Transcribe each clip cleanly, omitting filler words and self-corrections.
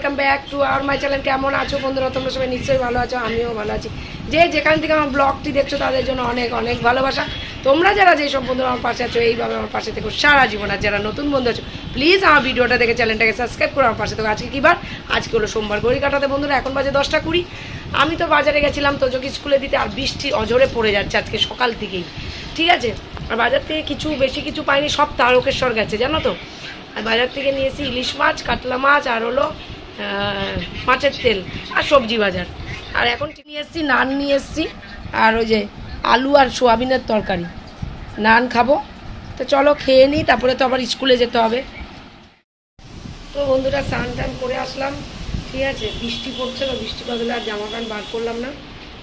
Welcome back to our my channel. কেমন আছো বন্ধুরা? তোমরা সবাই নিশ্চয়ই ভালো আছো, আমিও ভালো আছি। যে যেখান থেকে আমার ব্লগটি দেখছো তাদের জন্য অনেক অনেক ভালোবাসা। তোমরা যারা যেসব বন্ধুরা আমার পাশে আছো এইভাবে আমার পাশে থেকো সারা জীবন। আর যারা নতুন বন্ধু আছো প্লিজ আমার ভিডিওটা দেখে চ্যানেলটাকে সাবস্ক্রাইব করে আমার পাশে থেকো। আজকে কী বার? আজকে হলো সোমবার। ঘড়ি কাটাতে বন্ধুরা এখন বাজে 10টা 20। আমি তো বাজারে গেছিলাম তোজোকে স্কুলে দিতে, আর বৃষ্টি অঝরে পড়ে যাচ্ছে আজকে সকাল থেকেই, ঠিক আছে। আর বাজার থেকে বেশি কিছু পাইনি, সব তারকেশ্বর গেছে জানো তো। আর বাজার থেকে নিয়েছি ইলিশ মাছ, কাতলা মাছ, আর হলো মাছের তেল আর সবজি বাজার। আর এখন নিয়ে এসেছি নান নিয়ে এসেছি, আর ওই যে আলু আর সোয়াবিনের তরকারি। নান খাবো, তো চলো খেয়ে নিই, তারপরে তো আবার স্কুলে যেতে হবে। তো বন্ধুরা স্নান টান করে আসলাম, ঠিক আছে। বৃষ্টি পড়ছে না, বৃষ্টি বদলে আর জামা প্যান্ট বার করলাম না,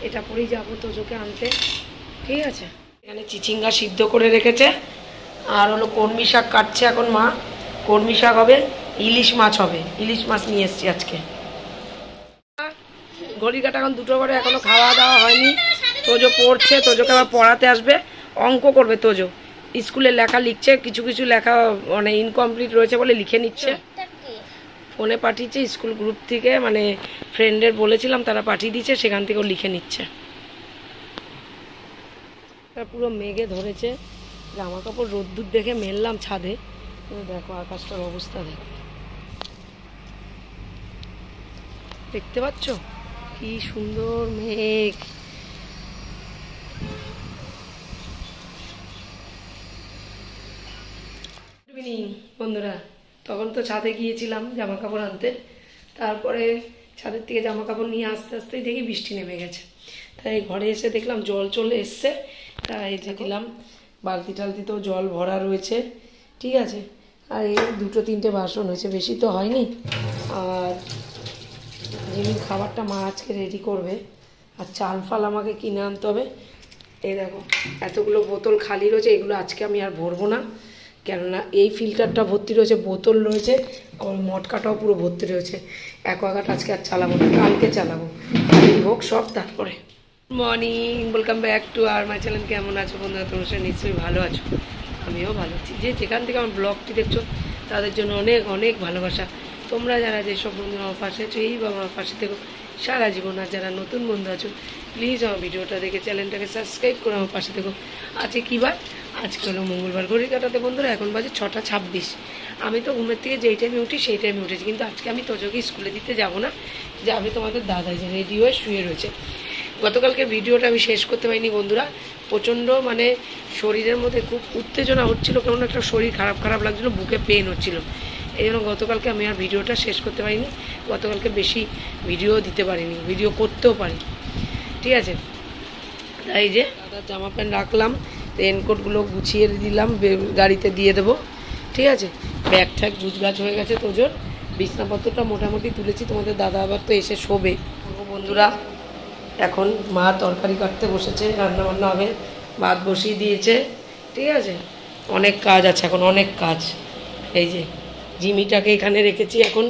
এটা পরেই যাবো তোজোকে আনতে, ঠিক আছে। এখানে চিচিঙ্গা সিদ্ধ করে রেখেছে, আর হলো কলমি শাক কাটছে এখন মা। কলমি শাক হবে, ইলিশ মাছ হবে, ইলিশ মাছ নিয়ে এসছি আজকে। ঘড়ি কাটা এখন 2টো করে, এখনো খাওয়া দাওয়া হয়নি। তোজো পড়ছে, তোজোকে আবার পড়াতে আসবে, অঙ্ক করবে তোজো। স্কুলে লেখা লিখছে, কিছু কিছু লেখা মানে ইনকমপ্লিট রয়েছে বলে লিখে নিচ্ছে। ফোনে পাঠিয়েছে স্কুল গ্রুপ থেকে, মানে ফ্রেন্ডের বলেছিলাম তারা পাঠিয়ে দিচ্ছে, সেখান থেকেও লিখে নিচ্ছে। পুরো মেঘে ধরেছে, জামা কাপড় রোদ্দুর দেখে মেললাম ছাদে। দেখো আকাশটার অবস্থা দেখো, দেখতে পাচ্ছ কি সুন্দর মেঘ। বন্ধুরা তখন তো ছাদে গিয়েছিলাম জামা কাপড় আনতে, তারপরে ছাদের থেকে জামা কাপড় নিয়ে আস্তে আস্তেই দেখি বৃষ্টি নেমে গেছে। তাই ঘরে এসে দেখলাম জল চলে এসছে, তাই দেখলাম বালতি টালতিতেও জল ভরা রয়েছে, ঠিক আছে। আর এই 2-3টে বাসন হয়েছে, বেশি তো হয়নি। আর জিমির খাবারটা মা আজকে রেডি করবে, আর চাল ফাল আমাকে কিনে আনতে হবে। এই দেখো এতগুলো বোতল খালি রয়েছে, এগুলো আজকে আমি আর ভরবো না, কেননা এই ফিল্টারটা ভর্তি রয়েছে, বোতল রয়েছে, আমার মটকাটাও পুরো ভর্তি রয়েছে। অ্যাকোয়াগার্ড আজকে আর চালাবো না, কালকে চালাবো, কালই হোক সব। তারপরে মর্নিং, ওয়েলকাম ব্যাক টু আর মাই চ্যানেল। কেমন আছো বন্ধুরা? তোমরা সবাই নিশ্চয়ই ভালো আছো, আমিও ভালো আছি। যে যেখান থেকে আমার ব্লগটি দেখছো তাদের জন্য অনেক অনেক ভালোবাসা। তোমরা যারা যেসব বন্ধু আমার পাশে আছো এই বা আমার পাশে থেকো সারা জীবন। আর যারা নতুন বন্ধু আছো প্লিজ আমার ভিডিওটা দেখে চ্যানেলটাকে সাবস্ক্রাইব করে আমার পাশে থেকো। আজকে কী বার? আজকে হলো মঙ্গলবার। ঘড়ি কাটাতে বন্ধুরা এখন বাজে 6টা 26। আমি তো ঘুমের থেকে যেই টাইমে উঠি সেই টাইমে উঠেছি, কিন্তু আজকে আমি তোজোকে স্কুলে দিতে যাব না, যাবে তোমাদের দাদা, যে রেডি হয়ে শুয়ে রয়েছে। গতকালকে ভিডিওটা আমি শেষ করতে পারিনি বন্ধুরা, প্রচণ্ড মানে শরীরের মধ্যে খুব উত্তেজনা হচ্ছিল, কেমন একটা শরীর খারাপ খারাপ লাগছিলো, বুকে পেন হচ্ছিল। এই জন্য গতকালকে আমি আর ভিডিওটা শেষ করতে পারিনি। গতকালকে বেশি ভিডিও দিতে পারিনি, ভিডিও করতেও পারি, ঠিক আছে। তাই যে দাদার জামা প্যান্ট রাখলাম, রেনকোটগুলো গুছিয়ে দিলাম, গাড়িতে দিয়ে দেবো, ঠিক আছে। ব্যাগ ট্যাগ গুছগাছ হয়ে গেছে তোজোর। বিছনাপত্রটা মোটামুটি তুলেছি, তোমাদের দাদা আবার তো এসে শোবে। বন্ধুরা এখন মা তরকারি কাটতে বসেছে, রান্না বান্না হবে, ভাত বসিয়ে দিয়েছে, ঠিক আছে। অনেক কাজ আছে এখন, অনেক কাজ। এই যে জিমিটাকে এখানে রেখেছি এখন,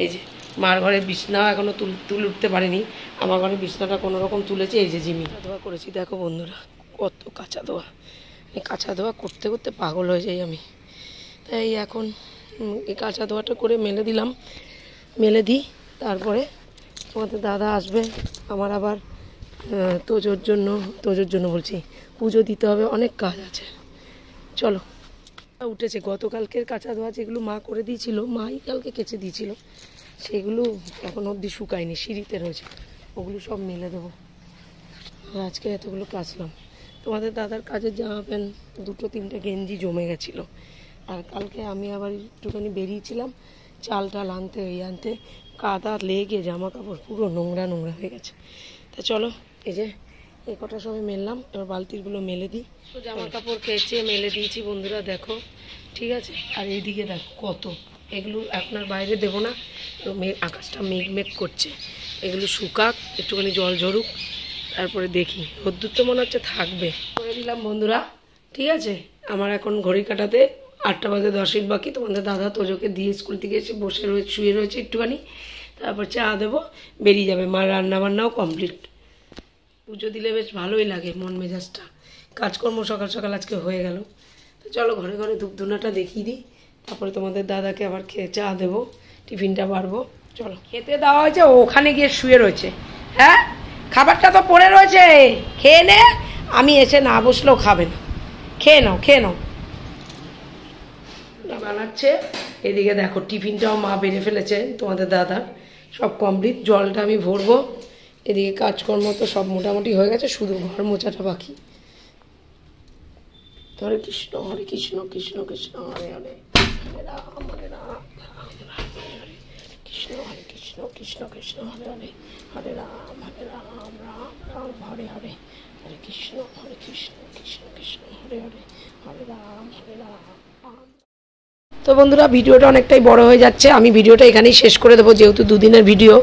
এই যে মার ঘরে বিছনা এখনও তুলে উঠতে পারিনি, আমার ঘরে বিছনাটা কোনো রকম তুলেছি। এই যে জিমি ধোয়া করেছি, দেখো বন্ধুরা কত কাঁচা ধোয়া। এই কাঁচা ধোয়া করতে করতে পাগল হয়ে যাই আমি। তাই এখন এই কাঁচা ধোয়াটা করে মেলে দিলাম, মেলে দিই, তারপরে তোমাদের দাদা আসবে। আমার আবার তোজোর জন্য বলছি, পুজো দিতে হবে, অনেক কাজ আছে। চলো উঠেছে গতকালকের কাঁচা ধোয়া, যেগুলো মা করে দিয়েছিল, মাই কালকে কেচে দিয়েছিল, সেগুলো এখন অবধি শুকায়নি, সিঁড়িতে রয়েছে, ওগুলো সব মেলে দেবো। আর আজকে এতগুলো কাচলাম। তোমাদের দাদার কাজের জামা প্যান্ট 2-3টে গেঞ্জি জমে গেছিলো। আর কালকে আমি আবার একটুখানি বেরিয়েছিলাম চাল টাল আনতে, আনতে কাদা লেগে জামা কাপড় পুরো নোংরা নোংরা হয়ে গেছে। তা চলো এই যে এই কটা সময় মেললাম, এবার বালতিগুলো মেলে দিই। তো জামা কাপড় কেচে মেলে দিয়েছি বন্ধুরা, দেখো, ঠিক আছে। আর এইদিকে দেখো কত, এগুলো আপনার বাইরে দেবো না, তো আকাশটা মেঘ করছে, এগুলো শুকাক, একটুখানি জল ঝরুক, তারপরে দেখি। রোদ্দুর তো মনে হচ্ছে থাকবে। করে দিলাম বন্ধুরা, ঠিক আছে। আমার এখন ঘড়ি কাটাতে 8টা বাজে 10 মিনিট বাকি। তোমাদের দাদা তোজোকে দিয়ে স্কুল থেকে এসে বসে শুয়ে রয়েছে একটুখানি, তারপর চা দেবো, বেরিয়ে যাবে। মার রান্নাবান্নাও কমপ্লিট। পুজো দিলে বেশ ভালোই লাগে, মন মেজাজটা, কাজকর্ম সকাল সকাল আজকে হয়ে গেল। তো চলো ঘরে ঘরে ধূপ ধুনাটা দেখিয়ে দিই, তারপরে তোমাদের দাদাকে আবার খেয়ে চা দেবো, টিফিনটা বাড়বো। চলো খেতে দেওয়া হয়েছে, ওখানে গিয়ে শুয়ে রয়েছে। হ্যাঁ, খাবারটা তো পড়ে রয়েছে, খেয়ে নে। আমি এসে না বসলেও খাবে না, খেয়ে নাও খেয়ে নাও। বানাচ্ছে এদিকে দেখো, টিফিনটাও মা বেড়ে ফেলেছে তোমাদের দাদা, সব কমপ্লিট। জলটা আমি ভরবো, এদিকে কাজকর্ম তো সব মোটামুটি হয়ে গেছে, শুধু ঘর মোছাটা বাকি। হরে কৃষ্ণ কৃষ্ণ কৃষ্ণ হরে হরে, হরে রাম হরে রাম, কৃষ্ণ হরে কৃষ্ণ কৃষ্ণ কৃষ্ণ হরে হরে, হরে রাম রাম রাম হরে হরে, হরে কৃষ্ণ কৃষ্ণ কৃষ্ণ হরে হরে, হরে রাম রাম। তো বন্ধুরা, ভিডিওটা অনেকটাই বড় হয়ে যাচ্ছে, আমি ভিডিওটা এখানেই শেষ করে দেবো, যেহেতু দুদিনের ভিডিও।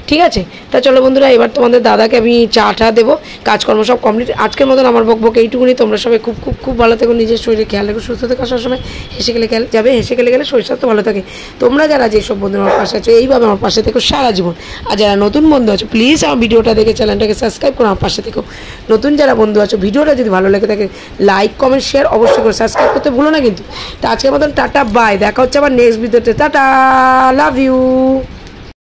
ঠিক আছে, তা চলো বন্ধুরা, এবার তোমাদের দাদাকে আমি চা দেবো, কাজকর্ম সব কমপ্লিট। আজকের মতন আমার বকবক এইটুকুনি। তোমরা সবাই খুব খুব খুব ভালো থেকো, নিজের শরীরে খেয়াল রেখো, সুস্থ থেকো, সবসময় হেসে গেলে যাবে, হেসে গেলে শরীর স্বাস্থ্য ভালো থাকে। তোমরা যারা যেসব বন্ধুরা আমার পাশে আছো, এইভাবে আমার পাশে থেকো সারা জীবন। আর যারা নতুন বন্ধু আছো, প্লিজ আমার ভিডিওটা দেখে চ্যানেলটাকে সাবস্ক্রাইব করে আমার পাশে থেকো। নতুন যারা বন্ধু আছো, ভিডিওটা যদি ভালো লেগে থাকে লাইক কমেন্ট শেয়ার অবশ্যই করে, সাবস্ক্রাইব করতে ভুলো না কিন্তু। তা আজকের মতন টাটা বাই, দেখা হচ্ছে আবার নেক্সট ভিডিওতে। Tata, love you.